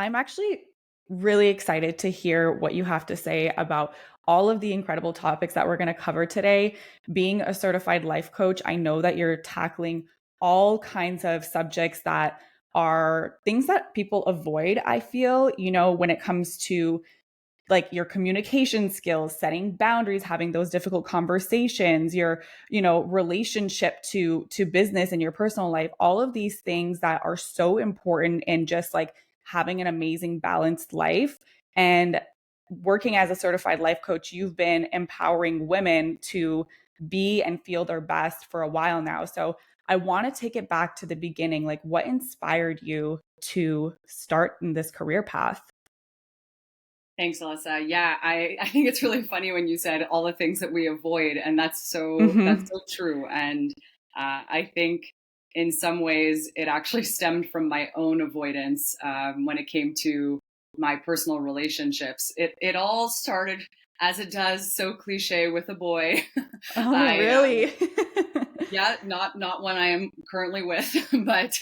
I'm actually really excited to hear what you have to say about all of the incredible topics that we're going to cover today. Being a certified life coach, I know that you're tackling all kinds of subjects that are things that people avoid, I feel, when it comes to like your communication skills, setting boundaries, having those difficult conversations, your, relationship to business and your personal life, all of these things that are so important in just like having an amazing balanced life. And working as a certified life coach, you've been empowering women to be and feel their best for a while now. So I want to take it back to the beginning. Like, what inspired you to start in this career path? Thanks, Alyssa. Yeah, I think it's really funny when you said all the things that we avoid, and that's Hmm. so true. And I think in some ways it actually stemmed from my own avoidance when it came to my personal relationships. It all started as it does, so cliche, with a boy. Oh, I really? Yeah, not one I am currently with, but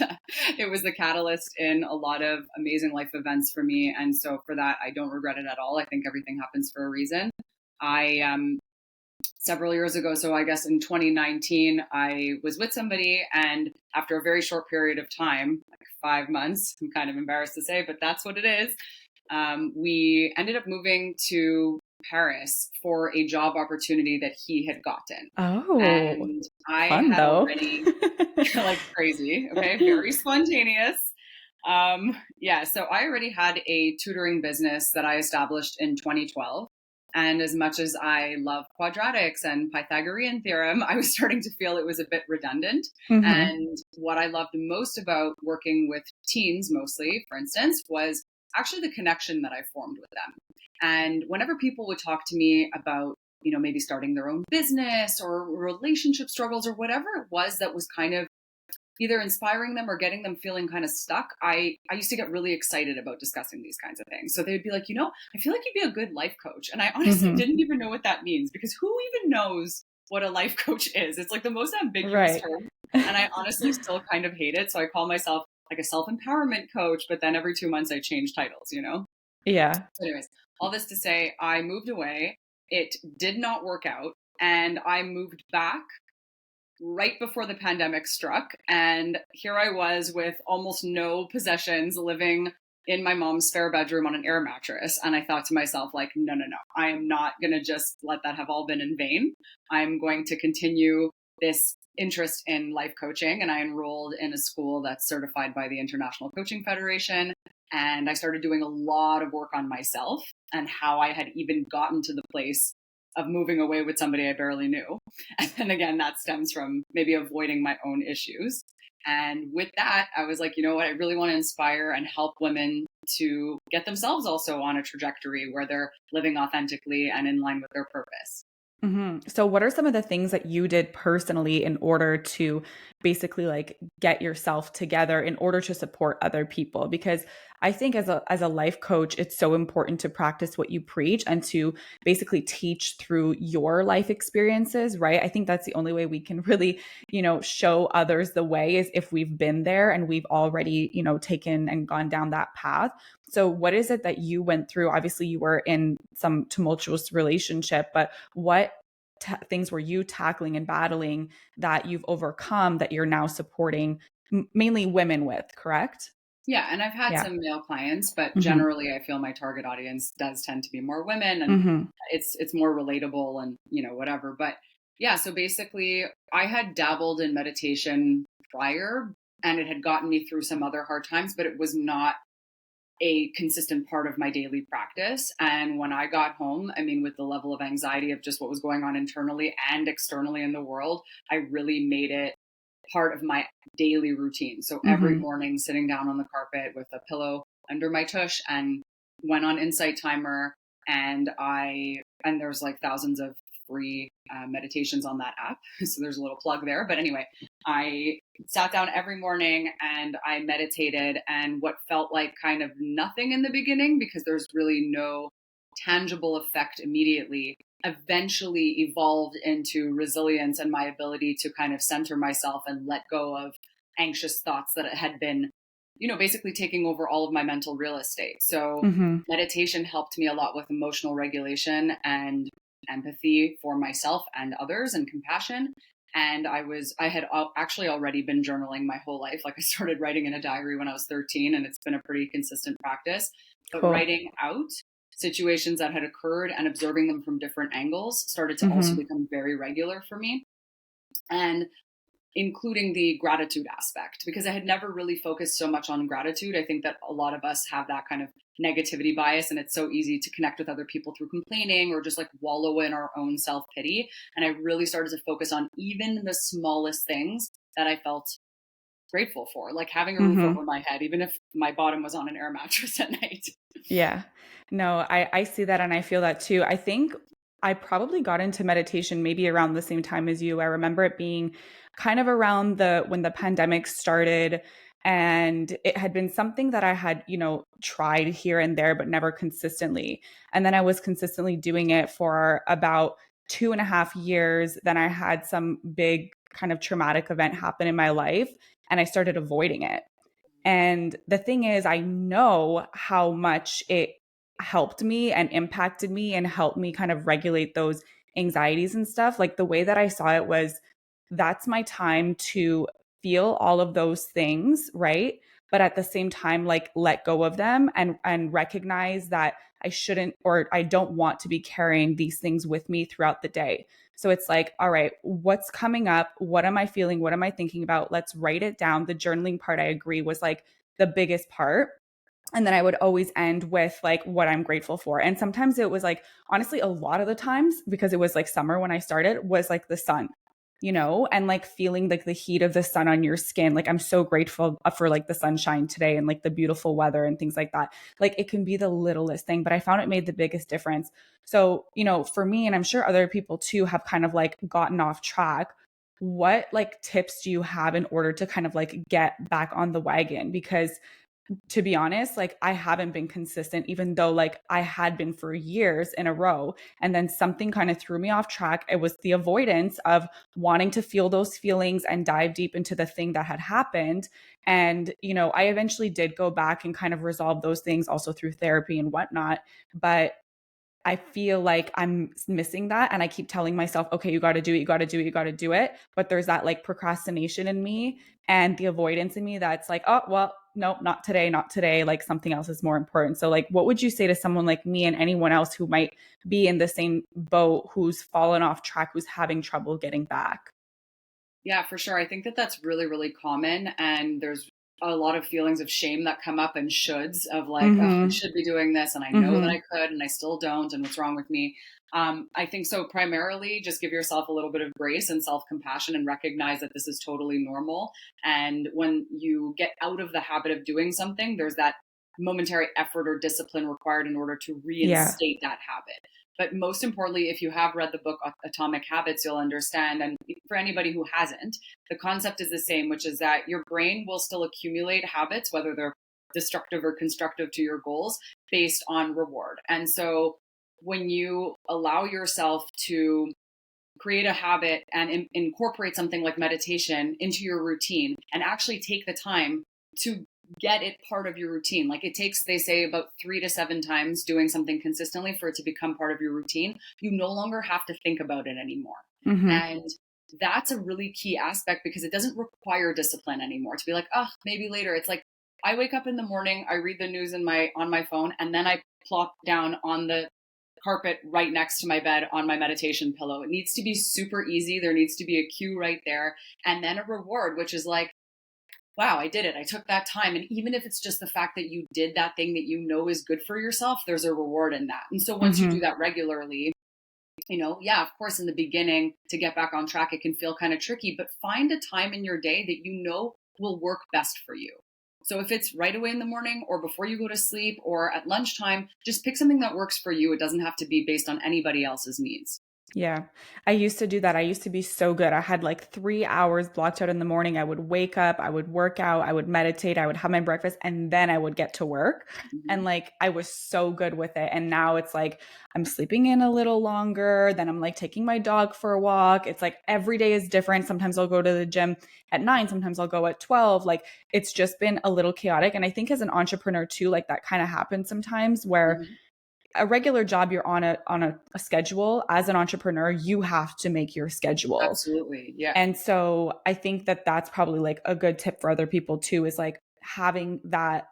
it was the catalyst in a lot of amazing life events for me, and so for that, I don't regret it at all. I think everything happens for a reason. I Several years ago, so I guess in 2019, I was with somebody, and after a very short period of time, like 5 months, I'm kind of embarrassed to say, but that's what it is. We ended up moving to Paris for a job opportunity that he had gotten. Oh, And I fun had though. already, like crazy, okay, very spontaneous. Yeah, so I already had a tutoring business that I established in 2012. And as much as I love quadratics and Pythagorean theorem, I was starting to feel it was a bit redundant. Hmm. And what I loved most about working with teens, mostly, for instance, was actually the connection that I formed with them. And whenever people would talk to me about, maybe starting their own business or relationship struggles or whatever it was that was kind of either inspiring them or getting them feeling kind of stuck, I used to get really excited about discussing these kinds of things. So they'd be like, I feel like you'd be a good life coach. And I honestly Hmm. didn't even know what that means, because who even knows what a life coach is? It's like the most ambiguous Right. term. And I honestly still kind of hate it. So I call myself like a self-empowerment coach, but then every 2 months I change titles. Yeah. So anyways, all this to say, I moved away. It did not work out. And I moved back right before the pandemic struck. And here I was with almost no possessions, living in my mom's spare bedroom on an air mattress. And I thought to myself, like, no, no, no, I am not going to just let that have all been in vain. I'm going to continue this interest in life coaching. And I enrolled in a school that's certified by the International Coaching Federation. And I started doing a lot of work on myself and how I had even gotten to the place of moving away with somebody I barely knew. And then again, that stems from maybe avoiding my own issues. And with that, I was like, you know what? I really want to inspire and help women to get themselves also on a trajectory where they're living authentically and in line with their purpose. So what are some of the things that you did personally in order to basically like get yourself together in order to support other people? Because I think as a life coach, it's so important to practice what you preach and to basically teach through your life experiences, right? I think that's the only way we can really, show others the way is if we've been there and we've already, taken and gone down that path. So what is it that you went through? Obviously, you were in some tumultuous relationship, but what things were you tackling and battling that you've overcome that you're now supporting mainly women with, correct? Yeah, and I've had Yeah. some male clients, but Hmm. generally I feel my target audience does tend to be more women, and Hmm. it's more relatable and whatever. But yeah, so basically I had dabbled in meditation prior, and it had gotten me through some other hard times, but it was not a consistent part of my daily practice. And when I got home, I mean, with the level of anxiety of just what was going on internally and externally in the world, I really made it part of my daily routine. So every Hmm. morning, sitting down on the carpet with a pillow under my tush, and went on Insight Timer, and there's like thousands of free meditations on that app. So there's a little plug there. But anyway, I sat down every morning and I meditated, and what felt like kind of nothing in the beginning, because there's really no tangible effect immediately, eventually evolved into resilience and my ability to kind of center myself and let go of anxious thoughts that had been basically taking over all of my mental real estate. So Mm-hmm. meditation helped me a lot with emotional regulation and empathy for myself and others and compassion. And I had actually already been journaling my whole life. Like I started writing in a diary when I was 13, and it's been a pretty consistent practice. But Cool. writing out situations that had occurred and observing them from different angles started to also Mm-hmm. become very regular for me. And including the gratitude aspect, because I had never really focused so much on gratitude. I think that a lot of us have that kind of negativity bias, and it's so easy to connect with other people through complaining or just like wallow in our own self pity. And I really started to focus on even the smallest things that I felt grateful for, like having a roof Mm-hmm. over my head, even if my bottom was on an air mattress at night. Yeah. No, I see that and I feel that too. I think I probably got into meditation maybe around the same time as you. I remember it being kind of around the when the pandemic started, and it had been something that I had, tried here and there but never consistently. And then I was consistently doing it for about 2.5 years. Then I had some big kind of traumatic event happen in my life and I started avoiding it. And the thing is, I know how much it helped me and impacted me and helped me kind of regulate those anxieties and stuff. Like the way that I saw it was that's my time to feel all of those things, right? But at the same time, like let go of them and recognize that I shouldn't or I don't want to be carrying these things with me throughout the day. So it's like, all right, what's coming up? What am I feeling? What am I thinking about? Let's write it down. The journaling part, I agree, was like the biggest part. And then I would always end with like what I'm grateful for. And sometimes it was like, honestly, a lot of the times, because it was like summer when I started, was like the sun, and like feeling like the heat of the sun on your skin. Like I'm so grateful for like the sunshine today and like the beautiful weather and things like that. Like it can be the littlest thing, but I found it made the biggest difference. So, for me, and I'm sure other people too have kind of like gotten off track. What like tips do you have in order to kind of like get back on the wagon? Because to be honest, like I haven't been consistent, even though like I had been for years in a row. And then something kind of threw me off track. It was the avoidance of wanting to feel those feelings and dive deep into the thing that had happened. And, I eventually did go back and kind of resolve those things also through therapy and whatnot. But I feel like I'm missing that. And I keep telling myself, okay, you got to do it. You got to do it. You got to do it. But there's that like procrastination in me and the avoidance in me that's like, oh, well, no, not today, not today. Like something else is more important. So, like, what would you say to someone like me and anyone else who might be in the same boat, who's fallen off track, who's having trouble getting back? Yeah, for sure. I think that that's really, really common. And there's a lot of feelings of shame that come up and shoulds of like, oh, I Mm should be doing this. And I hmm. know Mm that hmm. I could, and I still don't. And what's wrong with me? I think so. Primarily, just give yourself a little bit of grace and self compassion and recognize that this is totally normal. And when you get out of the habit of doing something, there's that momentary effort or discipline required in order to Yeah. reinstate that habit. But most importantly, if you have read the book Atomic Habits, you'll understand. And for anybody who hasn't, the concept is the same, which is that your brain will still accumulate habits, whether they're destructive or constructive to your goals, based on reward. And so when you allow yourself to create a habit and incorporate something like meditation into your routine and actually take the time to get it part of your routine. Like it takes, they say, about 3 to 7 times doing something consistently for it to become part of your routine. You no longer have to think about it anymore. Mm hmm. And that's a really key aspect because it doesn't require discipline anymore to be like, oh, maybe later. It's like I wake up in the morning, I read the news on my phone, and then I plop down on the carpet right next to my bed on my meditation pillow. It needs to be super easy. There needs to be a cue right there. And then a reward, which is like, wow, I did it. I took that time. And even if it's just the fact that you did that thing that you know is good for yourself, there's a reward in that. And so Mm once you hmm. do that regularly, yeah, of course, in the beginning to get back on track, it can feel kind of tricky, but find a time in your day that you know will work best for you. So if it's right away in the morning or before you go to sleep or at lunchtime, just pick something that works for you. It doesn't have to be based on anybody else's needs. Yeah. I used to do that. I used to be so good. I had like 3 hours blocked out in the morning. I would wake up, I would work out, I would meditate, I would have my breakfast, and then I would get to work. And Mhm. like I was so good with it. And now it's like I'm sleeping in a little longer. Then I'm like taking my dog for a walk. It's like every day is different. Sometimes I'll go to the gym at 9, sometimes I'll go at 12. Like it's just been a little chaotic. And I think as an entrepreneur too, like that kind of happens sometimes where Mhm. a regular job you're on a schedule. As an entrepreneur you have to make your schedule, Absolutely. Yeah. and so I think that that's probably like a good tip for other people too, is like having that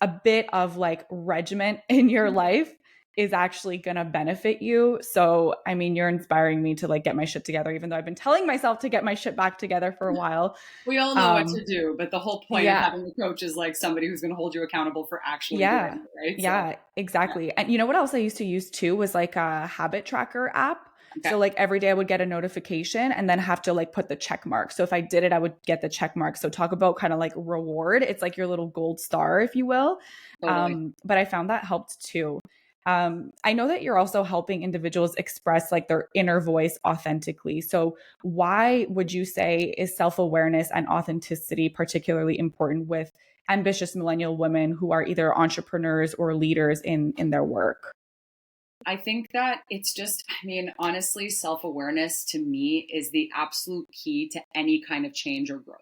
a bit of like regiment in your life is actually going to benefit you. So I mean, you're inspiring me to like get my shit together, even though I've been telling myself to get my shit back together for a while. We all know what um to do, but the whole point of yeah. having a coach is like somebody who's going to hold you accountable for actually Yeah. doing it, right? So, Yeah, yeah. exactly. And you know what else I used to use too was like a habit tracker app. Okay. So like every day I would get a notification and then have to like put the check mark. So if I did it, I would get the check mark. So talk about kind of like reward. It's like your little gold star, if you will. Totally. But I found that helped too. I know that you're also helping individuals express like their inner voice authentically. So why would you say is self-awareness and authenticity particularly important with ambitious millennial women who are either entrepreneurs or leaders in their work? I think that it's just, I mean, honestly, self awareness to me is the absolute key to any kind of change or growth.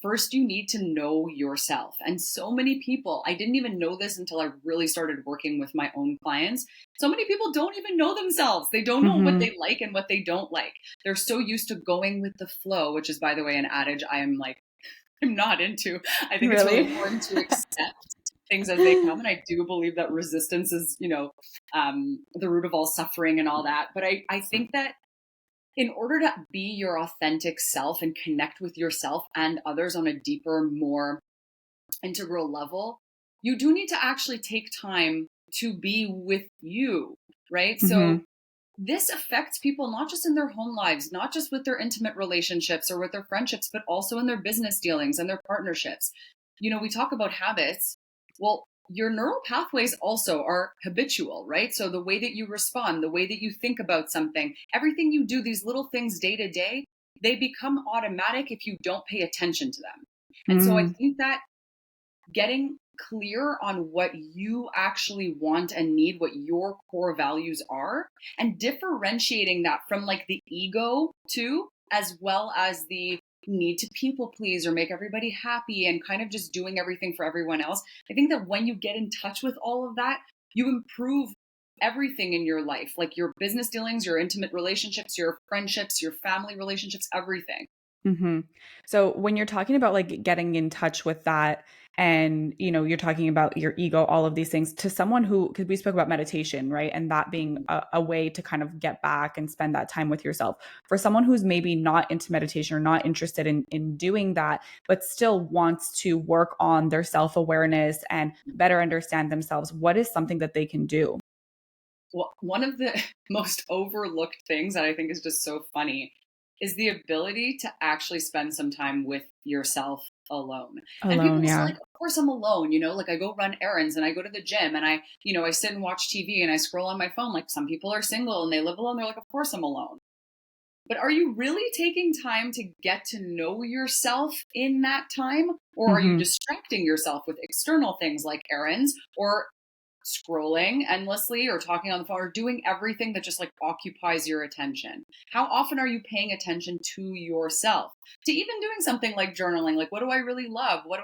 First, you need to know yourself. And so many people, I didn't even know this until I really started working with my own clients. So many people don't even know themselves. They don't know what Hmm. they like and what they don't like. They're so used to going with the flow, which is, by the way, an adage I am like, I'm not into. I think it's really Really? important to accept things as they come. And I do believe that resistance is, the root of all suffering and all that. But I think that in order to be your authentic self and connect with yourself and others on a deeper, more integral level, you do need to actually take time to be with you, right? So Hmm. this affects people not just in their home lives, not just with their intimate relationships or with their friendships, but also in their business dealings and their partnerships. We talk about habits. Well, your neural pathways also are habitual, right? So the way that you respond, the way that you think about something, everything you do, these little things day to day, they become automatic if you don't pay attention to them. And so I Mm. think that getting clear on what you actually want and need, what your core values are, and differentiating that from like the ego too, as well as the need to people please or make everybody happy and kind of just doing everything for everyone else. I think that when you get in touch with all of that, you improve everything in your life, like your business dealings, your intimate relationships, your friendships, your family relationships, everything. Hmm. So when you're talking about like getting in touch with that, and you're talking about your ego, all of these things, to someone who, because we spoke about meditation, right? And that being a way to kind of get back and spend that time with yourself. For someone who's maybe not into meditation or not interested in doing that, but still wants to work on their self-awareness and better understand themselves, what is something that they can do? Well, one of the most overlooked things that I think is just so funny is the ability to actually spend some time with yourself alone. And people Alone, will say, yeah. like, of course I'm alone, like I go run errands and I go to the gym and I sit and watch TV and I scroll on my phone. Like some people are single and they live alone. They're like, of course I'm alone. But are you really taking time to get to know yourself in that time? Or are you Hmm. distracting yourself with external things like errands or scrolling endlessly or talking on the phone or doing everything that just like occupies your attention? How often are you paying attention to yourself? To even doing something like journaling, like what do I really love? What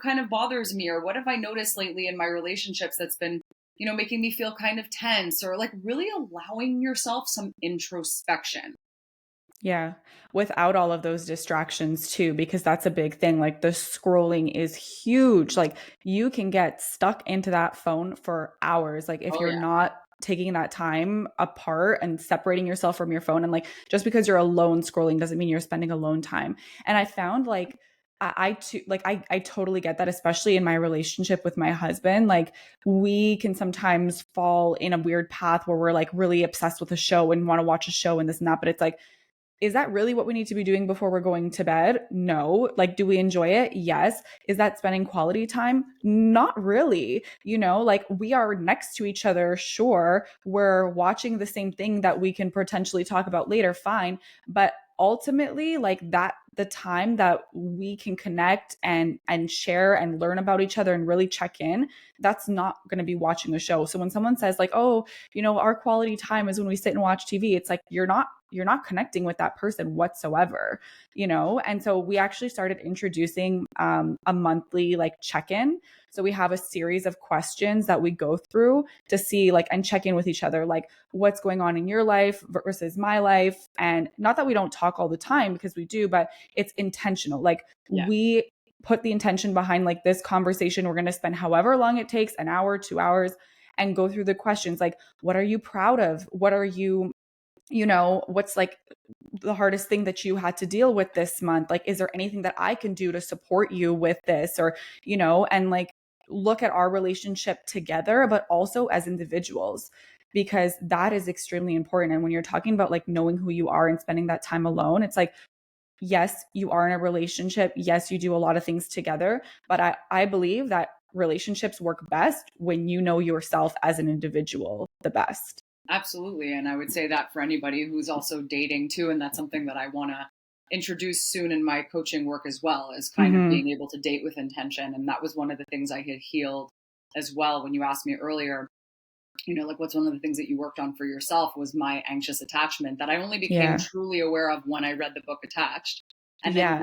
kind of bothers me? Or what have I noticed lately in my relationships that's been, making me feel kind of tense, or like really allowing yourself some introspection. Yeah, without all of those distractions too, because that's a big thing. Like the scrolling is huge. Like you can get stuck into that phone for hours. Like if Oh you're yeah. not taking that time apart and separating yourself from your phone, and like just because you're alone scrolling doesn't mean you're spending alone time. And I found like I too, like I totally get that, especially in my relationship with my husband. Like we can sometimes fall in a weird path where we're like really obsessed with a show and want to watch a show and this and that, but it's like is that really what we need to be doing before we're going to bed? No. Like, do we enjoy it? Yes. Is that spending quality time? Not really. Like, we are next to each other. Sure. We're watching the same thing that we can potentially talk about later. Fine. But ultimately, like, that the time that we can connect and share and learn about each other and really check in, that's not going to be watching a show. So when someone says like, oh, our quality time is when we sit and watch TV, it's like you're not connecting with that person whatsoever. And so we actually started introducing a monthly like check-in. So we have a series of questions that we go through to see like and check in with each other, like what's going on in your life versus my life. And not that we don't talk all the time, because we do, but it's intentional. Like, Yeah. we put the intention behind like this conversation. We're going to spend however long it takes, an hour, 2 hours, and go through the questions like, what are you proud of? What are you, what's like the hardest thing that you had to deal with this month? Like, is there anything that I can do to support you with this? Or, and like look at our relationship together, but also as individuals, because that is extremely important. And when you're talking about like knowing who you are and spending that time alone, it's like, yes, you are in a relationship. Yes, you do a lot of things together. But I believe that relationships work best when you know yourself as an individual the best. Absolutely. And I would say that for anybody who's also dating too. And that's something that I want to introduce soon in my coaching work as well, is kind of Mm-hmm. being able to date with intention. And that was one of the things I had healed as well. When you asked me earlier, like what's one of the things that you worked on for yourself, was my anxious attachment that I only became Yeah. truly aware of when I read the book Attached, and then Yeah.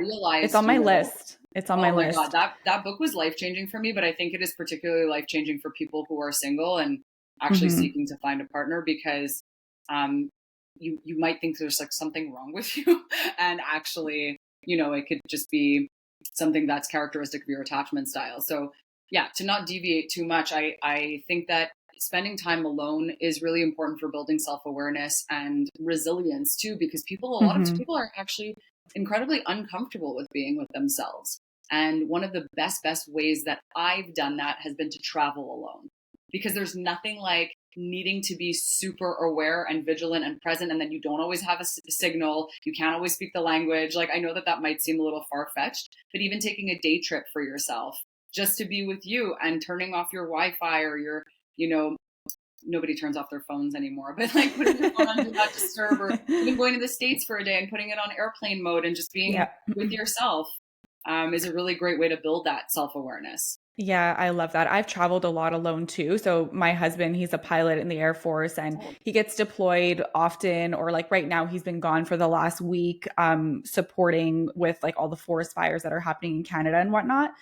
It's on realized, my list. It's on my oh my God, list. that book was life changing for me. But I think it is particularly life changing for people who are single and actually Mm-hmm. seeking to find a partner, because um, you might think there's like something wrong with you, and actually, it could just be something that's characteristic of your attachment style. So yeah, to not deviate too much, I think that spending time alone is really important for building self-awareness and resilience too, because a lot of Mm-hmm. people are actually incredibly uncomfortable with being with themselves. And one of the best ways that I've done that has been to travel alone, because there's nothing like needing to be super aware and vigilant and present, and then you don't always have a signal, you can't always speak the language. Like, I know that might seem a little far-fetched, but even taking a day trip for yourself just to be with you and turning off your Wi-Fi or your, you know nobody turns off their phones anymore, but like putting your phone on do not disturb, or even going to the States for a day and putting it on airplane mode and just being Yeah. with yourself, is a really great way to build that self-awareness. Yeah, I love that. I've traveled a lot alone too. So my husband, he's a pilot in the Air Force, and Oh. he gets deployed often, or like right now he's been gone for the last week, supporting with like all the forest fires that are happening in Canada and whatnot.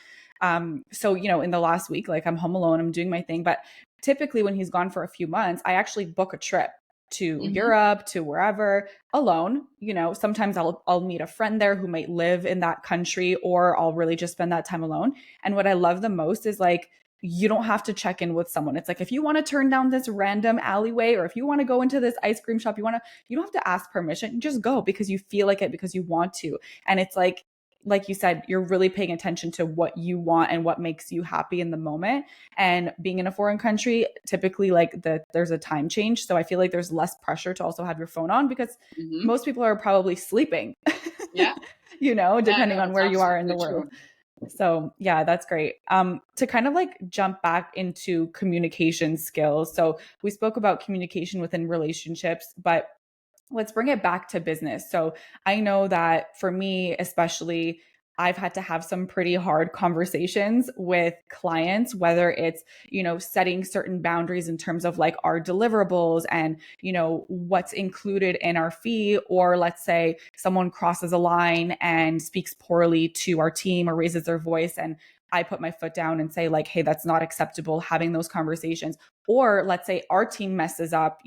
So, in the last week, like I'm home alone, I'm doing my thing. But typically when he's gone for a few months, I actually book a trip to Mm-hmm. Europe, to wherever, alone. Sometimes I'll meet a friend there who might live in that country, or I'll really just spend that time alone. And what I love the most is like, you don't have to check in with someone. It's like, if you want to turn down this random alleyway, or if you want to go into this ice cream shop, you don't have to ask permission. You just go because you feel like it, because you want to. And it's like you said, you're really paying attention to what you want and what makes you happy in the moment. And being in a foreign country, typically like there's a time change. So I feel like there's less pressure to also have your phone on, because Mm-hmm. most people are probably sleeping, Yeah. Yeah, depending no, on that's where you are in absolutely the world. true. So yeah, that's great. To kind of like jump back into communication skills. So we spoke about communication within relationships, but let's bring it back to business. So I know that for me, especially, I've had to have some pretty hard conversations with clients, whether it's, setting certain boundaries in terms of like our deliverables and, what's included in our fee, or let's say someone crosses a line and speaks poorly to our team or raises their voice. And I put my foot down and say like, hey, that's not acceptable, having those conversations. Or let's say our team messes up,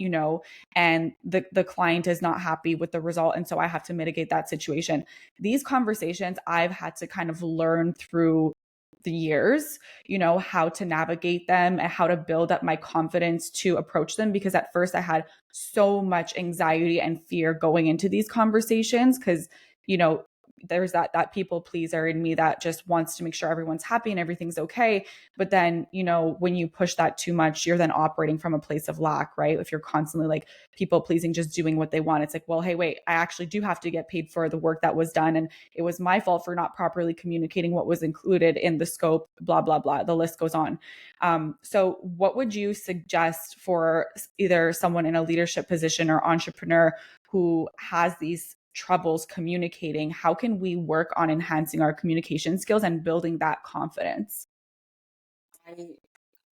and the client is not happy with the result, and so I have to mitigate that situation. These conversations I've had to kind of learn through the years, how to navigate them and how to build up my confidence to approach them, because at first I had so much anxiety and fear going into these conversations, because you know there's that people pleaser in me that just wants to make sure everyone's happy and everything's okay. But then, when you push that too much, you're then operating from a place of lack, right? If you're constantly like people pleasing, just doing what they want, it's like, well, hey, wait, I actually do have to get paid for the work that was done. And it was my fault for not properly communicating what was included in the scope, blah, blah, blah. The list goes on. So what would you suggest for either someone in a leadership position or entrepreneur who has these troubles communicating? How can we work on enhancing our communication skills and building that confidence? I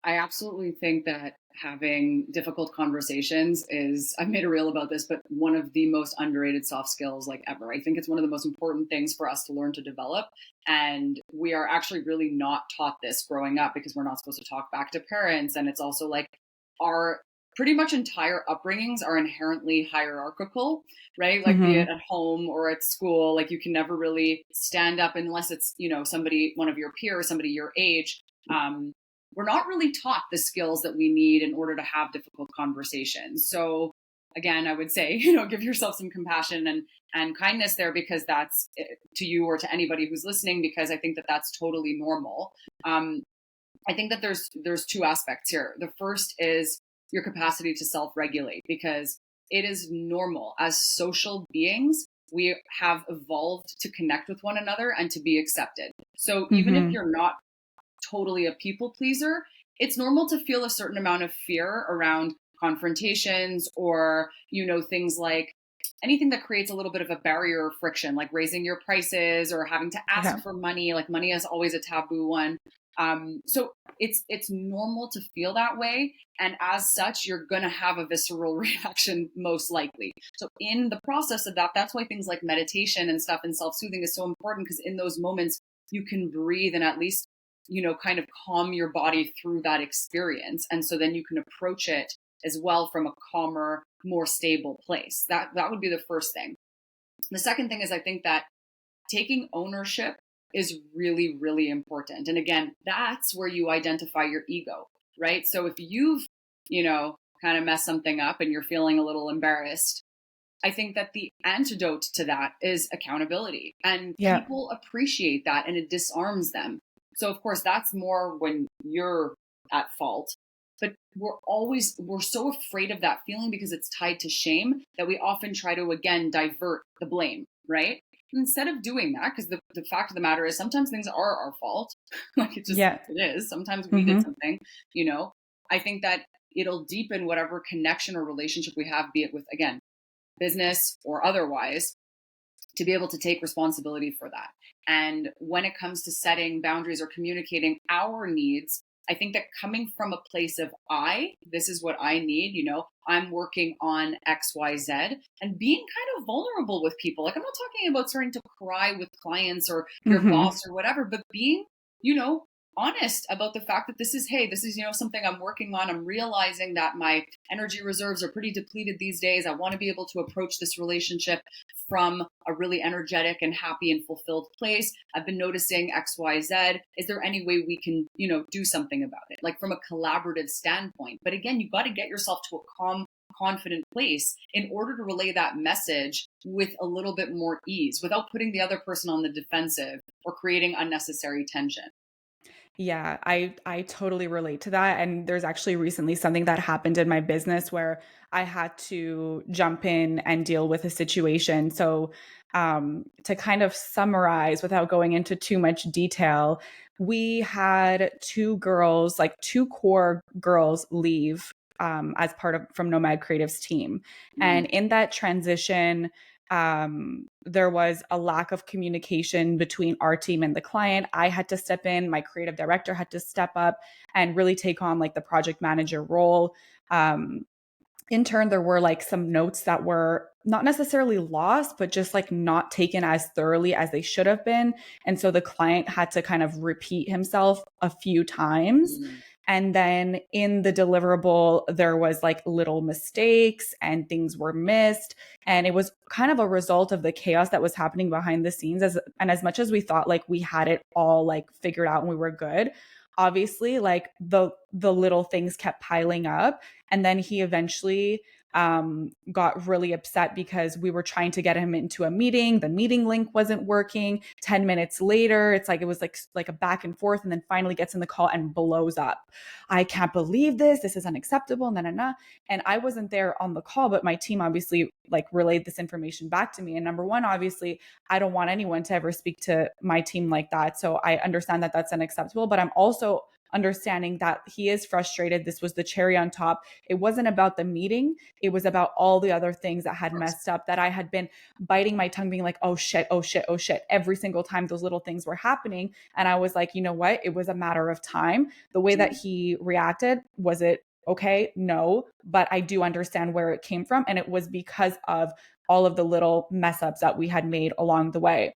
I absolutely think that having difficult conversations is, I've made a reel about this, but one of the most underrated soft skills like ever. I think it's one of the most important things for us to learn to develop. And we are actually really not taught this growing up because we're not supposed to talk back to parents. And it's also like our pretty much entire upbringings are inherently hierarchical, right? Like be Mm-hmm. it at home or at school, like you can never really stand up unless it's, somebody, one of your peers, somebody your age. Um, we're not really taught the skills that we need in order to have difficult conversations. So again, I would say, give yourself some compassion and kindness there, because that's to you or to anybody who's listening, because I think that that's totally normal. I think that there's two aspects here. The first is your capacity to self-regulate, because it is normal as social beings. We have evolved to connect with one another and to be accepted. So even if Mm-hmm. you're not totally a people pleaser, it's normal to feel a certain amount of fear around confrontations or, things like anything that creates a little bit of a barrier or friction, like raising your prices or having to ask Yeah. for money. Like money is always a taboo one. So it's normal to feel that way, and as such, you're gonna have a visceral reaction most likely. So in the process of that, that's why things like meditation and stuff and self-soothing is so important, because in those moments you can breathe and at least kind of calm your body through that experience. And so then you can approach it as well from a calmer, more stable place. That would be the first thing. The second thing is, I think that taking ownership is really, really important. And again, that's where you identify your ego, right? So if you've, kind of messed something up and you're feeling a little embarrassed, I think that the antidote to that is accountability. And Yeah. people appreciate that and it disarms them. So, of course, that's more when you're at fault. But we're so afraid of that feeling because it's tied to shame that we often try to, again, divert the blame, right? Instead of doing that, because the fact of the matter is sometimes things are our fault. Like Yeah. it is. Sometimes we did Mm-hmm. something, you know. I think that it'll deepen whatever connection or relationship we have, be it with, again, business or otherwise, to be able to take responsibility for that. And when it comes to setting boundaries or communicating our needs, I think that coming from a place of this is what I need, I'm working on XYZ, and being kind of vulnerable with people. Like, I'm not talking about starting to cry with clients or your Mm-hmm. boss or whatever, but being, you know, honest about the fact that this is something I'm working on. I'm realizing that my energy reserves are pretty depleted these days. I want to be able to approach this relationship from a really energetic and happy and fulfilled place. I've been noticing XYZ. Is there any way we can, do something about it? Like from a collaborative standpoint. But again, you've got to get yourself to a calm, confident place in order to relay that message with a little bit more ease without putting the other person on the defensive or creating unnecessary tension. Yeah, I totally relate to that. And there's actually recently something that happened in my business where I had to jump in and deal with a situation. So, to kind of summarize without going into too much detail, we had two girls, like two core girls, leave as part of from Nomad Creative's team. Mm. And in that transition, there was a lack of communication between our team and the client. I had to step in, my creative director had to step up and really take on like the project manager role. Um, in turn, there were like some notes that were not necessarily lost, but just like not taken as thoroughly as they should have been. And so the client had to kind of repeat himself a few times. Mm. And then in the deliverable, there was like little mistakes and things were missed. And it was kind of a result of the chaos that was happening behind the scenes. And as much as we thought like we had it all like figured out and we were good, obviously like the little things kept piling up. And then he eventually got really upset because we were trying to get him into a meeting. The meeting link wasn't working. 10 minutes later, it's like it was like a back and forth, and then finally gets in the call and blows up. I can't believe this. This is unacceptable. Nah, nah, nah. And I wasn't there on the call, but my team obviously like relayed this information back to me. And number one, obviously, I don't want anyone to ever speak to my team like that. So I understand that that's unacceptable, but I'm also understanding that he is frustrated. This was the cherry on top. It wasn't about the meeting. It was about all the other things that had messed up, that I had been biting my tongue, being like, oh shit, oh shit, oh shit, every single time those little things were happening. And I was like, you know what? It was a matter of time. The way that he reacted, was it okay? No, but I do understand where it came from. And it was because of all of the little mess ups that we had made along the way.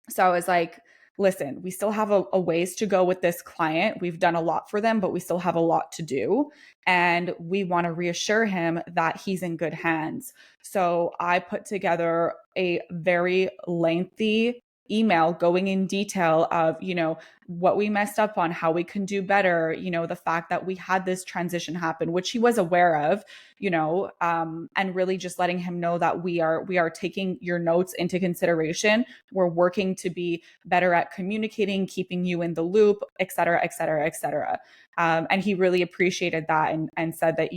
So I was like, listen, we still have a ways to go with this client. We've done a lot for them, but we still have a lot to do. And we want to reassure him that he's in good hands. So I put together a very lengthy email going in detail of, what we messed up on, how we can do better, the fact that we had this transition happen, which he was aware of, and really just letting him know that we are taking your notes into consideration. We're working to be better at communicating, keeping you in the loop, et cetera, et cetera, et cetera. And he really appreciated that, and said that,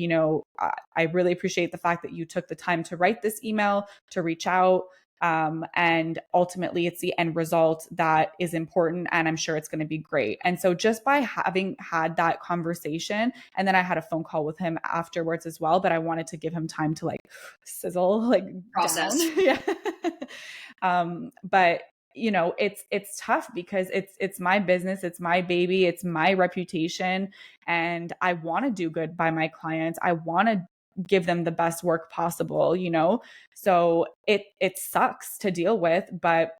I really appreciate the fact that you took the time to write this email, to reach out. And ultimately, it's the end result that is important. And I'm sure it's going to be great. And so just by having had that conversation, and then I had a phone call with him afterwards as well, but I wanted to give him time to like sizzle, like Process. down. Yeah. But it's tough because it's my business, it's my baby, it's my reputation, and I want to do good by my clients. I want to give them the best work possible, so it sucks to deal with. But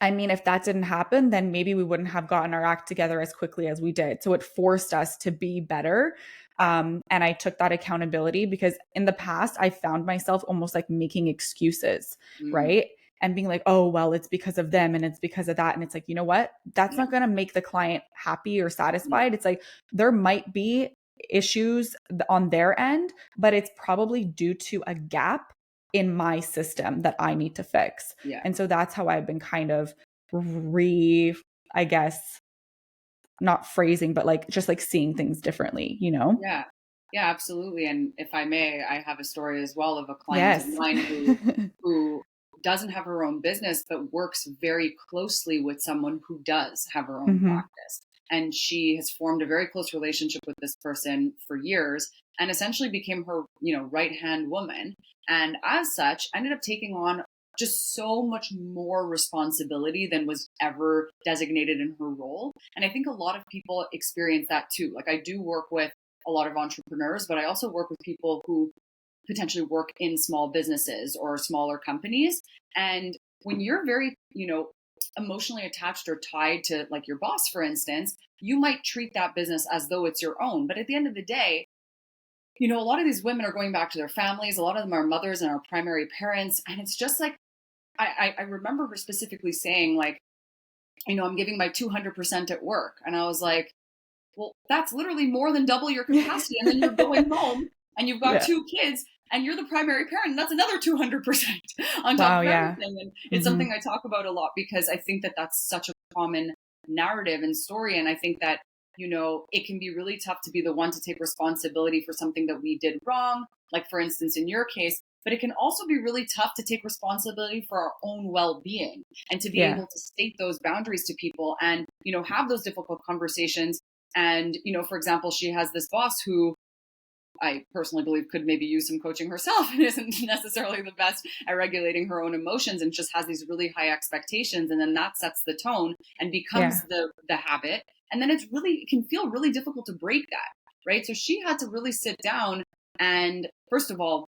I mean, if that didn't happen, then maybe we wouldn't have gotten our act together as quickly as we did. So it forced us to be better. And I took that accountability, because in the past I found myself almost like making excuses, right? And being like, oh, well, it's because of them and it's because of that. And it's like, you know what? That's not going to make the client happy or satisfied. It's like, there might be issues on their end, but it's probably due to a gap in my system that I need to fix. Yeah. And so that's how I've been kind of I guess, not phrasing, but like just like seeing things differently, Yeah. Yeah, absolutely. And if I may, I have a story as well of a client of Yes. mine who doesn't have her own business, but works very closely with someone who does have her own Hmm. practice. And she has formed a very close relationship with this person for years, and essentially became her, right hand woman. And as such, ended up taking on just so much more responsibility than was ever designated in her role. And I think a lot of people experience that too. Like, I do work with a lot of entrepreneurs, but I also work with people who potentially work in small businesses or smaller companies. And when you're very, emotionally attached or tied to like your boss, for instance, you might treat that business as though it's your own. But at the end of the day, a lot of these women are going back to their families. A lot of them are mothers and are primary parents. And it's just like, I remember her specifically saying, like, I'm giving my 200% at work. And I was like, well, that's literally more than double your capacity. And then you're going home and you've got Yeah. two kids and you're the primary parent. And that's another 200% on top Wow. of Yeah. everything. And it's Hmm. something I talk about a lot because I think that that's such a common narrative and story. And I think that, it can be really tough to be the one to take responsibility for something that we did wrong. Like, for instance, in your case, but it can also be really tough to take responsibility for our own well-being and to be Yeah. able to state those boundaries to people and, have those difficult conversations. And, for example, she has this boss who I personally believe could maybe use some coaching herself and isn't necessarily the best at regulating her own emotions and just has these really high expectations. And then that sets the tone and becomes Yeah. the habit. And then it can feel really difficult to break that. Right. So she had to really sit down. And first of all,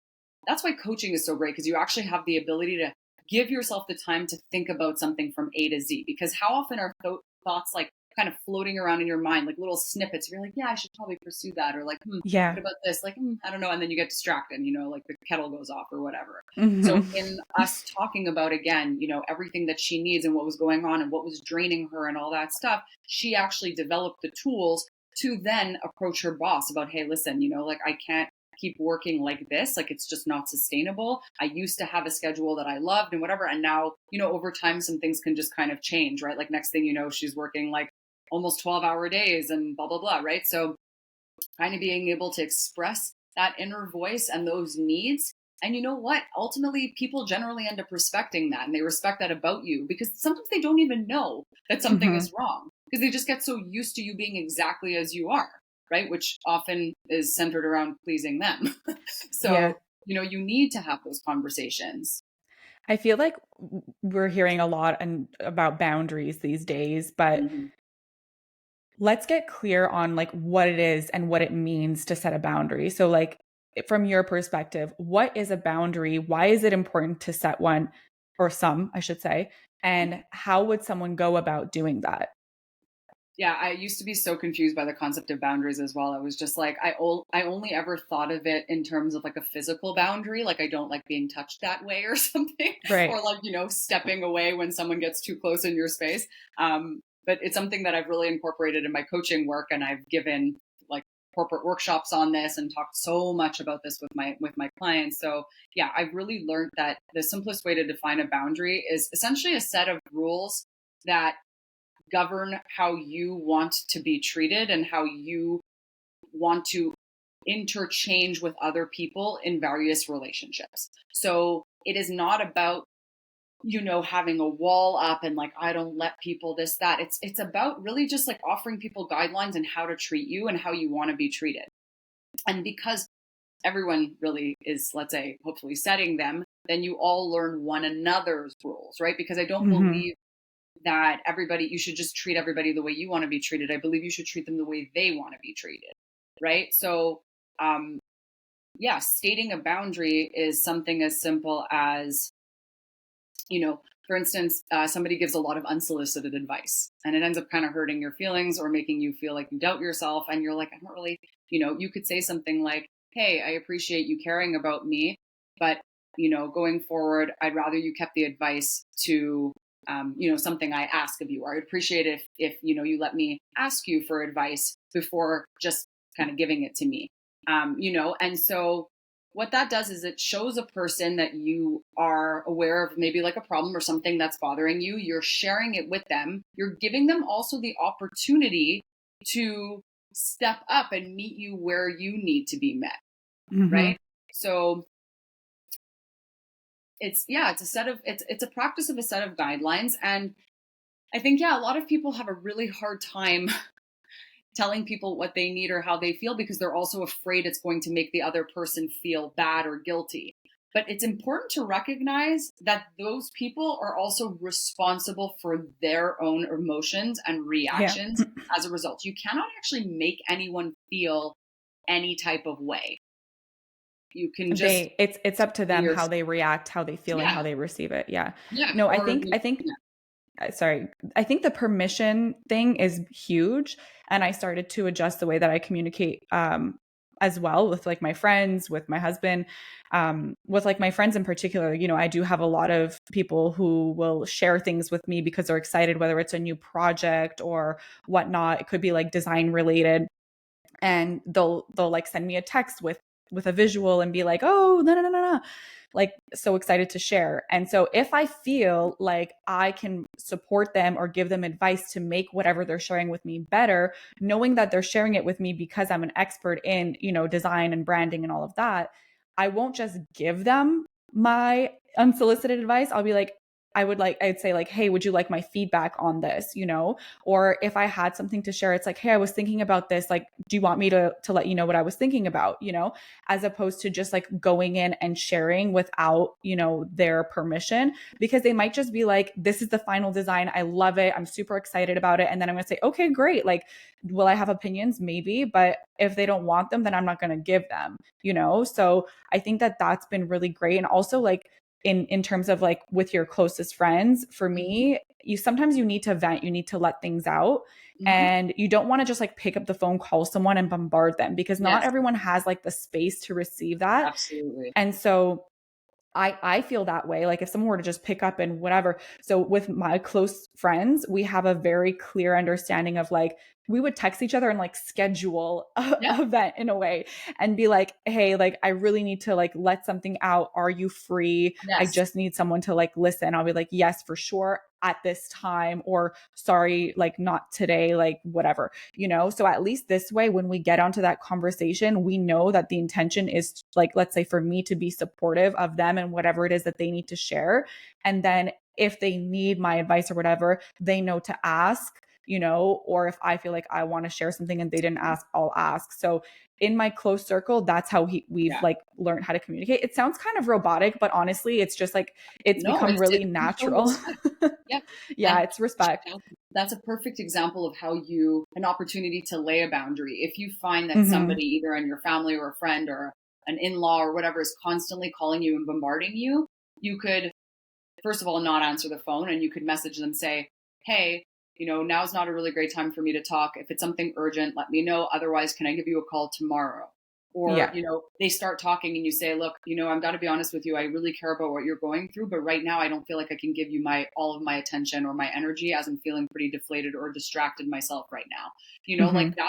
that's why coaching is so great, because you actually have the ability to give yourself the time to think about something from A to Z. Because how often are thoughts like kind of floating around in your mind, like little snippets? You're like, yeah, I should probably pursue that. Or like, what Yeah. about this? Like, I don't know. And then you get distracted, like the kettle goes off or whatever. So Hmm. in us talking about, again, everything that she needs and what was going on and what was draining her and all that stuff, she actually developed the tools to then approach her boss about, hey, listen, like, I can't keep working like this. Like, it's just not sustainable. I used to have a schedule that I loved and whatever. And now, over time, some things can just kind of change, right? Like, next thing you know, she's working like almost 12-hour days and blah, blah, blah, right? So, kind of being able to express that inner voice and those needs. And you know what? Ultimately, people generally end up respecting that, and they respect that about you, because sometimes they don't even know that something Hmm. is wrong because they just get so used to you being exactly as you are, right? Which often is centered around pleasing them. Yeah. So, you need to have those conversations. I feel like we're hearing a lot about boundaries these days, but Mhm. let's get clear on like what it is and what it means to set a boundary. So like from your perspective, what is a boundary? Why is it important to set one or some, I should say? And how would someone go about doing that? Yeah, I used to be so confused by the concept of boundaries as well. I was just like, I only ever thought of it in terms of like a physical boundary, like I don't like being touched that way or something, Right. or like, stepping away when someone gets too close in your space. But it's something that I've really incorporated in my coaching work, and I've given like corporate workshops on this and talked so much about this with my clients. So yeah, I've really learned that the simplest way to define a boundary is essentially a set of rules that govern how you want to be treated and how you want to interchange with other people in various relationships. So it is not about having a wall up and like I don't let people this that. It's about really just like offering people guidelines and how to treat you and how you want to be treated. And because everyone really is, let's say, hopefully setting them, then you all learn one another's rules, right? Because I don't Hmm. believe that you should just treat everybody the way you want to be treated. I believe you should treat them the way they want to be treated. Right. So, um, yeah, stating a boundary is something as simple as, for instance, somebody gives a lot of unsolicited advice and it ends up kind of hurting your feelings or making you feel like you doubt yourself. And you're like, I'm not really, you could say something like, hey, I appreciate you caring about me, but, going forward, I'd rather you kept the advice to, something I ask of you. Or I'd appreciate if, you let me ask you for advice before just kind of giving it to me. And so what that does is it shows a person that you are aware of maybe like a problem or something that's bothering you. You're sharing it with them. You're giving them also the opportunity to step up and meet you where you need to be met, Hmm. right? So it's a practice of a set of guidelines. And I think, yeah, a lot of people have a really hard time telling people what they need or how they feel because they're also afraid it's going to make the other person feel bad or guilty. But it's important to recognize that those people are also responsible for their own emotions and Yeah. reactions as a result. You cannot actually make anyone feel any type of way. You can just It's up to be them how yourself. they react, how they feel and Yeah. how they receive it. Yeah. Yeah. No, Or, I think yeah. sorry. I think the permission thing is huge. And I started to adjust the way that I communicate as well with like my friends, with my husband, with like my friends in particular. I do have a lot of people who will share things with me because they're excited, whether it's a new project or whatnot. It could be like design related, and they'll like send me a text with a visual and be like, oh, no, no, no, no, no, like so excited to share. And so if I feel like I can support them or give them advice to make whatever they're sharing with me better, knowing that they're sharing it with me because I'm an expert in, design and branding and all of that, I won't just give them my unsolicited advice. I'll be like, I'd say like, hey, would you like my feedback on this? Or if I had something to share, it's like, hey, I was thinking about this. Like, do you want me to let you know what I was thinking about? As opposed to just like going in and sharing without, their permission, because they might just be like, this is the final design. I love it. I'm super excited about it. And then I'm going to say, okay, great. Like, will I have opinions? Maybe. But if they don't want them, then I'm not going to give them, So I think that that's been really great. And also like, in terms of like with your closest friends, for Mhm. me, you need to vent, you need to let things out, Mhm. and you don't want to just like pick up the phone, call someone and bombard them, because not Yes, everyone has like the space to receive that. absolutely. And so I feel that way. Like if someone were to just pick up and whatever. So with my close friends, we have a very clear understanding of like, we would text each other and like schedule a Yeah. event in a way and be like, hey, like I really need to like let something out. Are you free? I Yes. just need someone to like listen. I'll be like, yes, for sure at this time, or sorry, like not today, like whatever, you know? So at least this way, when we get onto that conversation, we know that the intention is like, let's say for me to be supportive of them and whatever it is that they need to share. And then if they need my advice or whatever, they know to ask, you know, or if I feel like I want to share something and they didn't ask, I'll ask. So in my close circle, that's how we've Yeah. like learned how to communicate. It sounds kind of robotic, but honestly, it's just like it's No, become it's really mutual natural. respect. Yeah. Yeah, And it's respect. that's a perfect example of how an opportunity to lay a boundary. If you find that Hmm. somebody, either in your family or a friend or an in-law or whatever, is constantly calling you and bombarding you, you could, first of all, not answer the phone, and you could message them, say, hey, now's not a really great time for me to talk. If it's something urgent, let me know. Otherwise, can I give you a call tomorrow? Or, Yeah. they start talking and you say, look, I'm got to be honest with you. I really care about what you're going through, but right now I don't feel like I can give you all of my attention or my energy, as I'm feeling pretty deflated or distracted myself right now. Like Hmm.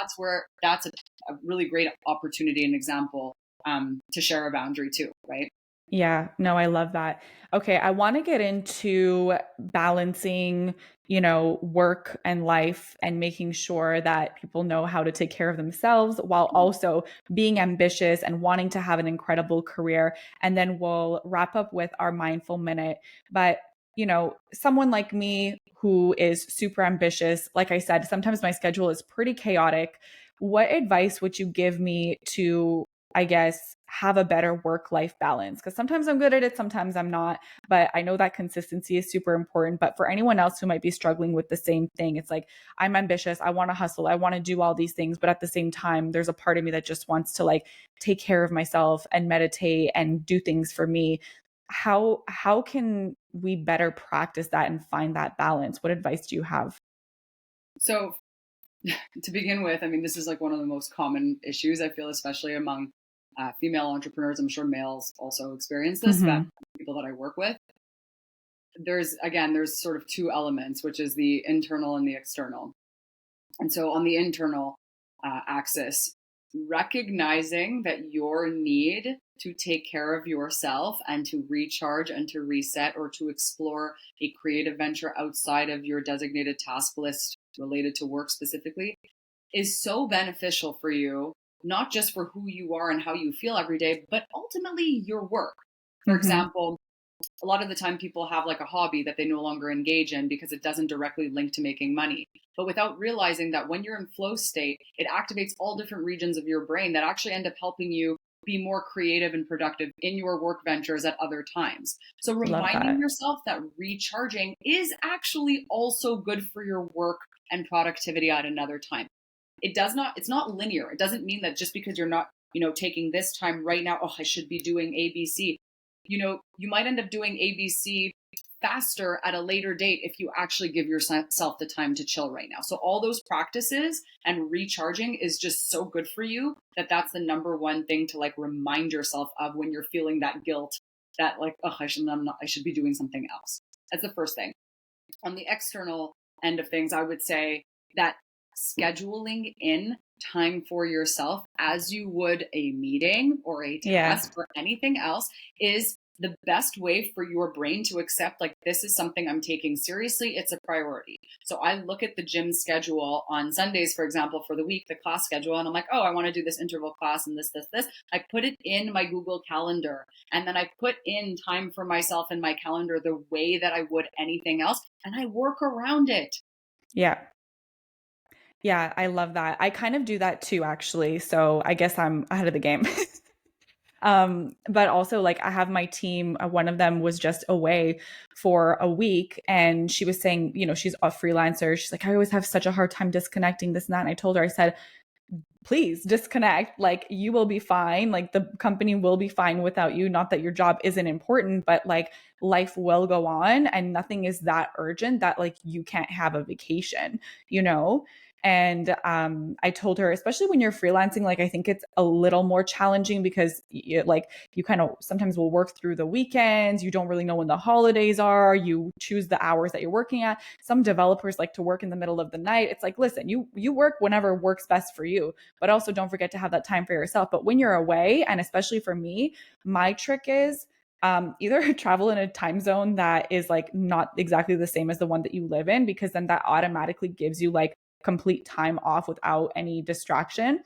that's a really great opportunity and example, to share a boundary too, right? Yeah, no, I love that. Okay, I want to get into balancing, you know, work and life and making sure that people know how to take care of themselves while also being ambitious and wanting to have an incredible career. And then we'll wrap up with our mindful minute. But, you know, someone like me who is super ambitious, like I said, sometimes my schedule is pretty chaotic. What advice would you give me to, I guess, have a better work life balance? Because sometimes I'm good at it, sometimes I'm not. But I know that consistency is super important. But for anyone else who might be struggling with the same thing, it's like, I'm ambitious, I want to hustle, I want to do all these things. But at the same time, there's a part of me that just wants to like take care of myself and meditate and do things for me. How can we better practice that and find that balance? What advice do you have? So, to begin with, I mean, this is like one of the most common issues, I feel, especially among female entrepreneurs. I'm sure males also experience this, but Hmm. people that I work with, there's sort of two elements, which is the internal and the external. And so on the internal axis, recognizing that your need to take care of yourself and to recharge and to reset, or to explore a creative venture outside of your designated task list related to work specifically, is so beneficial for you, not just for who you are and how you feel every day, but ultimately your work. For Hmm. example, a lot of the time people have like a hobby that they no longer engage in because it doesn't directly link to making money. But without realizing that when you're in flow state, it activates all different regions of your brain that actually end up helping you be more creative and productive in your work ventures at other times. So Love reminding that. yourself that recharging is actually also good for your work and productivity at another time. It's not linear. It doesn't mean that just because you're not, taking this time right now, oh, I should be doing ABC. You might end up doing ABC faster at a later date if you actually give yourself the time to chill right now. So all those practices and recharging is just so good for you, that that's the number one thing to like remind yourself of when you're feeling that guilt, that like, oh, I should be doing something else. That's the first thing. On the external end of things, I would say that scheduling in time for yourself as you would a meeting or a Yeah. task or anything else is the best way for your brain to accept, like, this is something I'm taking seriously. It's a priority. So I look at the gym schedule on Sundays, for example, for the week, the class schedule, and I'm like, oh, I want to do this interval class and this. I put it in my Google Calendar, and then I put in time for myself in my calendar the way that I would anything else, and I work around it. Yeah. Yeah, I love that. I kind of do that too, actually. So I guess I'm ahead of the game. But also like I have my team, one of them was just away for a week and she was saying, you know, she's a freelancer. She's like, I always have such a hard time disconnecting this and that. And I told her, I said, please disconnect. Like you will be fine. Like the company will be fine without you. Not that your job isn't important, but like life will go on and nothing is that urgent that like you can't have a vacation, you know? And I told her, especially when you're freelancing, like I think it's a little more challenging because you kind of sometimes will work through the weekends. You don't really know when the holidays are. You choose the hours that you're working at. Some developers like to work in the middle of the night. It's like, listen, you work whenever works best for you, but also don't forget to have that time for yourself. But when you're away, and especially for me, my trick is either travel in a time zone that is like not exactly the same as the one that you live in, because then that automatically gives you like complete time off without any distraction.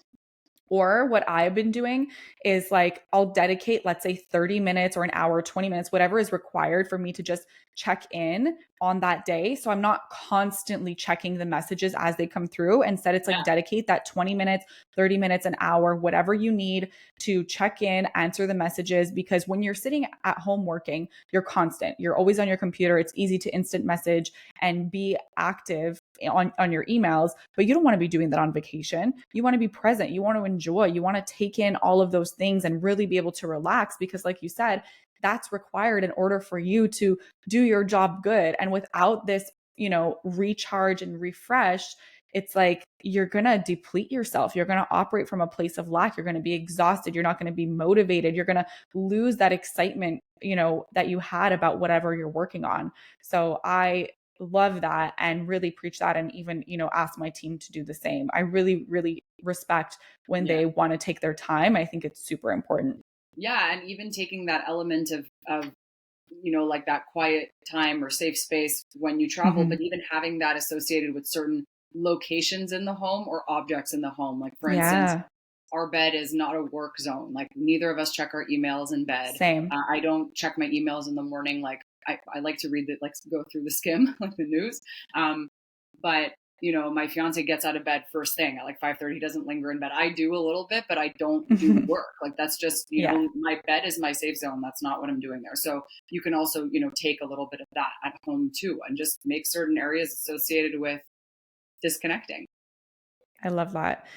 Or what I've been doing is like I'll dedicate, let's say 30 minutes or an hour, 20 minutes, whatever is required for me to just check in on that day. So I'm not constantly checking the messages as they come through. Instead, it's like Yeah. dedicate that 20 minutes, 30 minutes, an hour, whatever you need to check in, answer the messages. Because when you're sitting at home working, you're constant. You're always on your computer. It's easy to instant message and be active on your emails, but you don't want to be doing that on vacation. You want to be present. You want to enjoy. You want to take in all of those things and really be able to relax because, like you said, that's required in order for you to do your job good. And without this, recharge and refresh, it's like you're going to deplete yourself. You're going to operate from a place of lack. You're going to be exhausted. You're not going to be motivated. You're going to lose that excitement, that you had about whatever you're working on. So I love that and really preach that, and even ask my team to do the same. I really really respect when Yeah. they want to take their time. I think it's super important. Yeah, and even taking that element of like that quiet time or safe space when you travel, Mm-hmm. but even having that associated with certain locations in the home or objects in the home. Like, for instance, Yeah, our bed is not a work zone. Like, neither of us check our emails in bed. same. I don't check my emails in the morning. Like, I like to read like go through the skim, like the news. But my fiance gets out of bed first thing at like 5:30. He doesn't linger in bed. I do a little bit, but I don't do work. Like, that's just, Yeah, my bed is my safe zone. That's not what I'm doing there. So you can also, take a little bit of that at home too, and just make certain areas associated with disconnecting. I love that.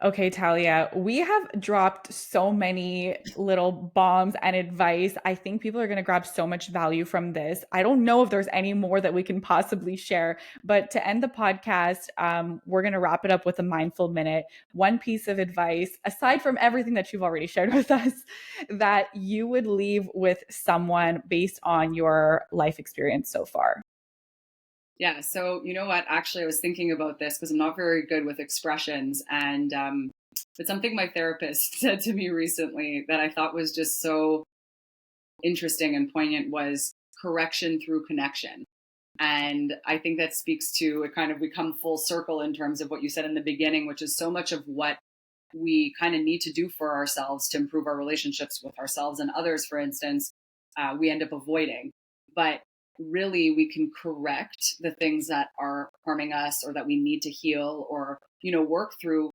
Okay, Talia, we have dropped so many little bombs and advice. I think people are going to grab so much value from this. I don't know if there's any more that we can possibly share, but to end the podcast, we're going to wrap it up with a mindful minute. One piece of advice, aside from everything that you've already shared with us, that you would leave with someone based on your life experience so far. Yeah. So, you know what? Actually, I was thinking about this because I'm not very good with expressions. And but something my therapist said to me recently that I thought was just so interesting and poignant was correction through connection. And I think that speaks to it. Kind of, we come full circle in terms of what you said in the beginning, which is so much of what we kind of need to do for ourselves to improve our relationships with ourselves and others, for instance, we end up avoiding. But really, we can correct the things that are harming us or that we need to heal or, work through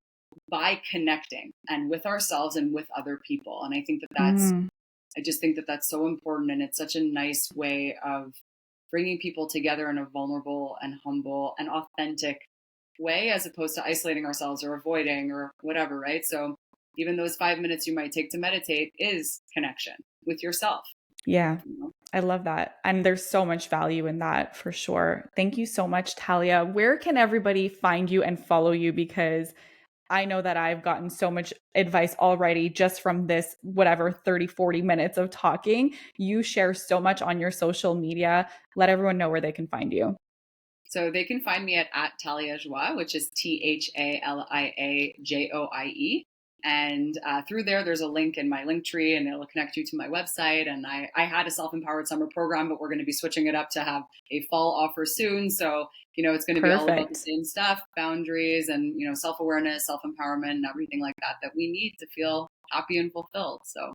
by connecting and with ourselves and with other people. And Mm, I just think that that's so important. And it's such a nice way of bringing people together in a vulnerable and humble and authentic way, as opposed to isolating ourselves or avoiding or whatever, right? So even those 5 minutes you might take to meditate is connection with yourself. yeah. You know? I love that. And there's so much value in that for sure. Thank you so much, Talia. Where can everybody find you and follow you? Because I know that I've gotten so much advice already just from this, whatever, 30, 40 minutes of talking. You share so much on your social media. Let everyone know where they can find you. So they can find me at Thalia Joie, which is Thaliajoie. And through there, there's a link in my link tree, and it'll connect you to my website. And I had a self-empowered summer program, but we're going to be switching it up to have a fall offer soon. So, it's going to be all about the Perfect. same stuff, boundaries and, self-awareness, self-empowerment, and everything like that, that we need to feel happy and fulfilled. So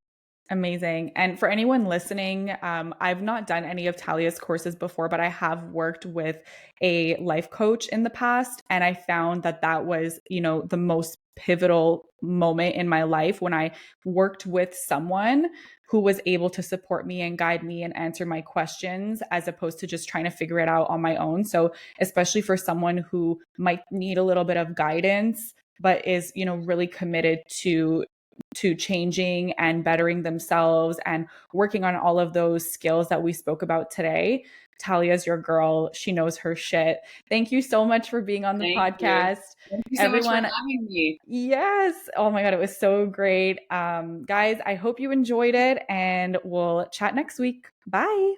Amazing. And for anyone listening, I've not done any of Talia's courses before, but I have worked with a life coach in the past. And I found that that was, the most pivotal moment in my life when I worked with someone who was able to support me and guide me and answer my questions as opposed to just trying to figure it out on my own. So, especially for someone who might need a little bit of guidance, but is, really committed to to changing and bettering themselves and working on all of those skills that we spoke about today, Talia's your girl. She knows her shit. Thank you so much for being on the Thank you. podcast. Thank you so much for Everyone, having me. yes. Oh my God, it was so great. Guys, I hope you enjoyed it and we'll chat next week. Bye.